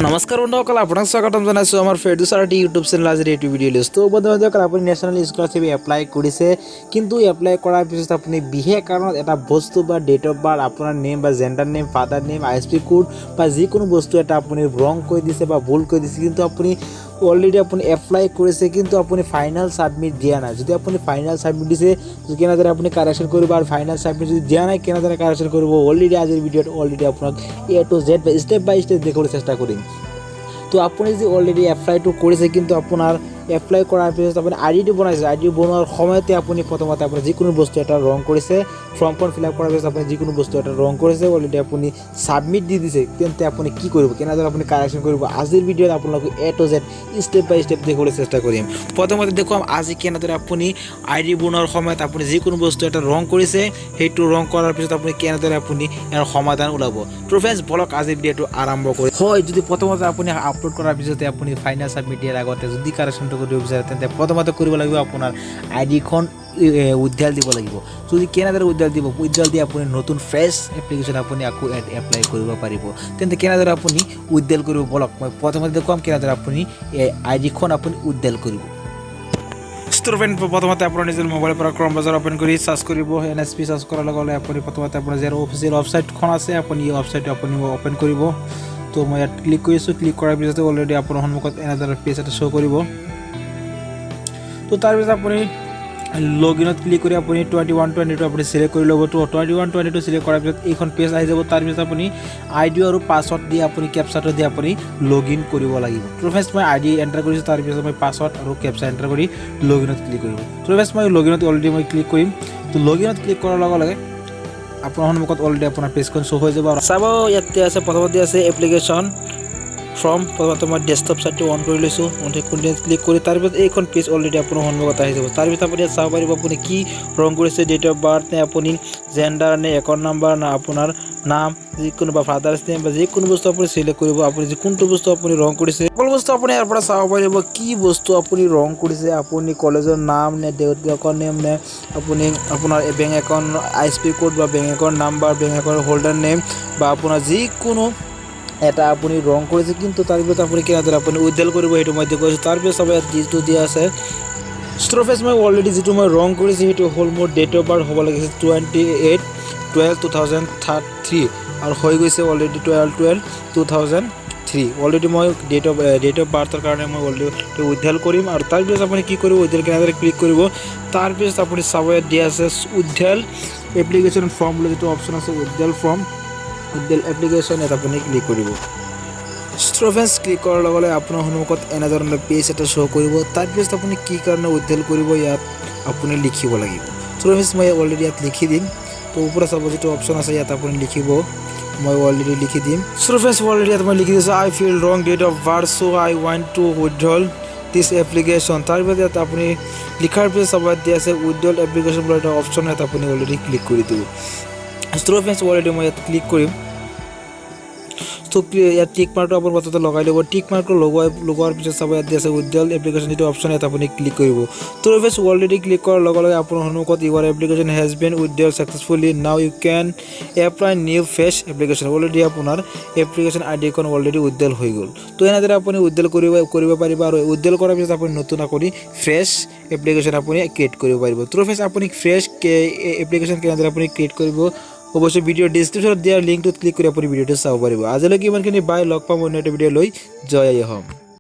নমস্কাৰ বন্ধুসকল, আপোনাক স্বাগতম জনাইছোঁ আমাৰ ফেৰদুছাৰটি ইউটিউব চেনেল আজিৰ এইটো ভিডিঅ' লিষ্ট। তো বন্ধুসকল, আপুনি নেশ্যনেল স্কলাৰশ্বিপ এপ্লাই কৰিছে, কিন্তু এপ্লাই কৰাৰ পিছত আপুনি বিশেষ কাৰণত এটা বস্তু বা ডেট অফ বাৰ্থ, আপোনাৰ নেম বা gender name, father name, ISP code বা যিকোনো বস্তু এটা আপুনি ৰং কৰি দিছে বা ভুল কৰি দিছে, কিন্তু আপুনি অলৰেডি আপুনি এপ্লাই কৰিছে কিন্তু আপুনি ফাইনেল ছাবমিট দিয়া নাই। যদি আপুনি ফাইনেল ছাবমিট দিছে, কেনেদৰে আপুনি কাৰেকশ্যন কৰিব আৰু ফাইনেল ছাবমিট যদি দিয়া নাই কেনেদৰে কাৰেকশ্যন কৰিব, অলৰেডি আজিৰ ভিডিঅ'ত অলৰেডি আপোনাক A to Z step by step দেখাবলৈ চেষ্টা কৰিম। তো আপুনি যদি অলৰেডি এপ্লাইটো কৰিছে, কিন্তু আপোনাৰ এপ্লাই কৰাৰ পিছত আপুনি আইডিটো বনাইছে, আইডি বনোৱাৰ সময়তে আপুনি প্ৰথমতে আপুনি যিকোনো বস্তু এটা ৰং কৰিছে, ফৰ্মখন ফিল আপ কৰাৰ পিছত আপুনি যিকোনো বস্তু এটা ৰং কৰিছে, অলৰেডি আপুনি ছাবমিট দি দিছে, তেন্তে আপুনি কি কৰিব, কেনেদৰে আপুনি কাৰেকশ্যন কৰিব, আজিৰ ভিডিঅ'ত আপোনালোকে A to Z step by step দেখাবলৈ চেষ্টা কৰিম। প্ৰথমতে দেখুৱাম আজি কেনেদৰে আপুনি আইডি বনোৱাৰ সময়ত আপুনি যিকোনো বস্তু এটা ৰং কৰিছে, সেইটো ৰং কৰাৰ পিছত আপুনি কেনেদৰে আপুনি ইয়াৰ সমাধান ওলাব। তো ফ্ৰেণ্ডছ, বলক আজিৰ ভিডিঅ'টো আৰম্ভ কৰি হয়। যদি প্ৰথমতে আপুনি আপলোড কৰাৰ পিছতে আপুনি ফাইনেল ছাবমিট দিয়াৰ আগতে যদি কাৰেকশ্যনটো কৰিব বিচাৰে, তেন্তে প্ৰথমতে কৰিব লাগিব আপোনাৰ আইডিখন উইথড্ৰল দিব লাগিব। যদি কেনেদৰে উইথড্ৰল দি আপুনি নতুন ফ্ৰেছ এপ্লিকেশ্যন আপুনি আকৌ এপ্লাই কৰিব পাৰিব। তেন্তে কেনেদৰে আপুনি উইথড্ৰল কৰিব, বলক মই প্ৰথমতে দেখুৱাম কেনেদৰে আপুনি আইডিখন আপুনি উইথড্ৰল কৰিব। প্ৰথমতে আপোনাৰ নিজৰ মোবাইলৰ পৰা ক্ৰম ব্ৰাউজাৰ অ'পেন কৰি চাৰ্চ কৰিব। NSP চাৰ্চ কৰাৰ লগে লগে আপুনি প্ৰথমতে আপোনাৰ যাৰ অফিচিয়েল ৱেবছাইটখন আছে, আপুনি এই ৱেবছাইটটো আপুনি অ'পেন কৰিব। তো মই ইয়াত ক্লিক কৰিছোঁ। ক্লিক কৰাৰ পিছতে অলৰেডি আপোনাৰ সন্মুখত এনেদৰে পেজ এটা শ্ব' কৰিব। তো তাৰপিছত আপুনি লগইনত ক্লিক কৰি আপুনি 2122 আপুনি চিলেক্ট কৰি ল'ব। তো 2122 চিলেক্ট কৰাৰ পিছত এইখন পেজ আহি যাব। তাৰপিছত আপুনি আইডি আৰু পাছৱৰ্ড দি আপুনি কেপচাটো দি আপুনি লগইন কৰিব লাগিব। তো ফ্ৰেণ্ডছ, মই আইডি এণ্টাৰ কৰিছোঁ, তাৰপিছত মই পাছৱৰ্ড আৰু কেপচা এণ্টাৰ কৰি লগইনত ক্লিক কৰিব। তো ফ্ৰেণ্ডছ, মই লগইনত অলৰেডি মই ক্লিক কৰিম। তো লগইনত ক্লিক কৰাৰ লগে লগে আপোনাৰ সন্মুখত অলৰেডি আপোনাৰ পেজখন শ্ব' হৈ যাব। আৰু চাব, ইয়াতে আছে প্ৰথমতে আছে এপ্লিকেশ্যন ফৰ্ম। প্ৰথমতে মই ডেস্কটপ ছাইটটো অন কৰি লৈছোঁ। ক্লিক কৰি তাৰপিছত এইখন পেজ অলৰেডি আপোনাৰ সন্মুখত আহি যাব। তাৰপিছত আপুনি চাব পাৰিব আপুনি কি ৰং কৰিছে, ডেট অফ বাৰ্থ নে আপুনি জেণ্ডাৰ নে একাউণ্ট নাম্বাৰ না আপোনাৰ নাম, যিকোনো বা ফাদাৰ্ছ নেম বা যিকোনো বস্তু আপুনি চিলেক্ট কৰিব। আপুনি কোনটো বস্তু আপুনি ৰং কৰিছে, সকলো বস্তু আপুনি ইয়াৰ পৰা চাব পাৰিব কি বস্তু আপুনি ৰং কৰিছে। আপুনি কলেজৰ নাম নে দেউতাকৰ নেম নে আপুনি আপোনাৰ বেংক একাউণ্ট ISP কোড বা bank account number, bank account holder name বা আপোনাৰ যিকোনো এটা আপুনি ৰং কৰিছে, কিন্তু তাৰপিছত আপুনি কেনেদৰে আপুনি উইথড্ৰল কৰিব সেইটো মই দেখুৱাইছোঁ। তাৰপিছত চাব ইয়াত যিটো দিয়া আছে ষ্ট্ৰফেজ, মই অলৰেডি যিটো মই ৰং কৰিছোঁ সেইটো হ'ল মোৰ ডেট অফ বাৰ্থ হ'ব লাগিছিল 28/12/2003 আৰু হৈ গৈছে অলৰেডি 12/12/2003। অলৰেডি মই ডেট অফ বাৰ্থৰ কাৰণে মই অলৰেডি উইথড্ৰল কৰিম। আৰু তাৰপিছত আপুনি কি কৰিব, উইথড্ৰল কেনেদৰে ক্লিক কৰিব। তাৰপিছত আপুনি চাব ইয়াত দিয়া আছে উইথড্ৰল এপ্লিকেশ্যন ফৰ্ম বুলি যিটো অপশ্যন আছে, উইথড্ৰল ফৰ্ম, উইথড্ৰল এপ্লিকেশ্যন, ইয়াত আপুনি ক্লিক কৰিব। ষ্ট্ৰফেজ ক্লিক কৰাৰ লগে লগে আপোনাৰ সন্মুখত এনেধৰণৰ পেজ এটা শ্ব' কৰিব। তাৰপিছত আপুনি কি কাৰণে উইথড্ৰল কৰিব ইয়াত আপুনি লিখিব লাগিব। ষ্ট্ৰফেজ মই অলৰেডি ইয়াত লিখি দিম। তো ওপৰত চাব যিটো অপশ্যন আছে ইয়াত আপুনি লিখিব, মই অলৰেডি লিখি দিম। ষ্ট্ৰফেজ অলৰেডি ইয়াত মই লিখি দিছোঁ I feel wrong date of birth so I want to withdraw this application। তাৰপিছত ইয়াত আপুনি লিখাৰ পিছত চাব ইয়াত দিয়া আছে উইথড্ৰল এপ্লিকেশ্যন বুলি এটা অপশ্যন, ইয়াত আপুনি অলৰেডি ক্লিক কৰি দিব। ষ্ট্ৰফেজ অলৰেডি মই ইয়াত ক্লিক কৰিম। তো ইয়াত টিক মাৰ্কটো আপোনাৰ প্ৰথমতে লগাই ল'ব। টিক মাৰ্কটো লগোৱাৰ পিছত চাব ইয়াত আছে উইথড্ৰল এপ্লিকেশ্যন যিটো অপশ্যন, ইয়াত আপুনি ক্লিক কৰিব। তো ফ্ৰেণ্ডছ, অলৰেডি ক্লিক কৰাৰ লগে লগে আপোনাৰ সন্মুখত your application has been withdrawal successfully, now you can apply new fresh application. Already আপোনাৰ এপ্লিকেশ্যন আইডিখন অলৰেডি উইথড্ৰল হৈ গ'ল। তো এনেদৰে আপুনি উইথড্ৰল কৰিব পাৰিব। আৰু উইথড্ৰল কৰাৰ পিছত আপুনি নতুন আপুনি ফ্ৰেছ এপ্লিকেশ্যন আপুনি ক্ৰিয়েট কৰিব পাৰিব। তো ফ্ৰেণ্ডছ, আপুনি ফ্ৰেছ এপ্লিকেশ্যন কেনেদৰে আপুনি ক্ৰিয়েট কৰিব, অৱশ্যে ভিডিঅ'ৰ ডিছক্ৰিপশ্যনত দিয়াৰ লিংকটোত ক্লিক কৰি আপুনি ভিডিঅ'টো চাব পাৰিব। আজিলৈকে ইমানখিনি, বাই, লগ পাম অন্য এটা ভিডিঅ' লৈ। জয় আই অসম।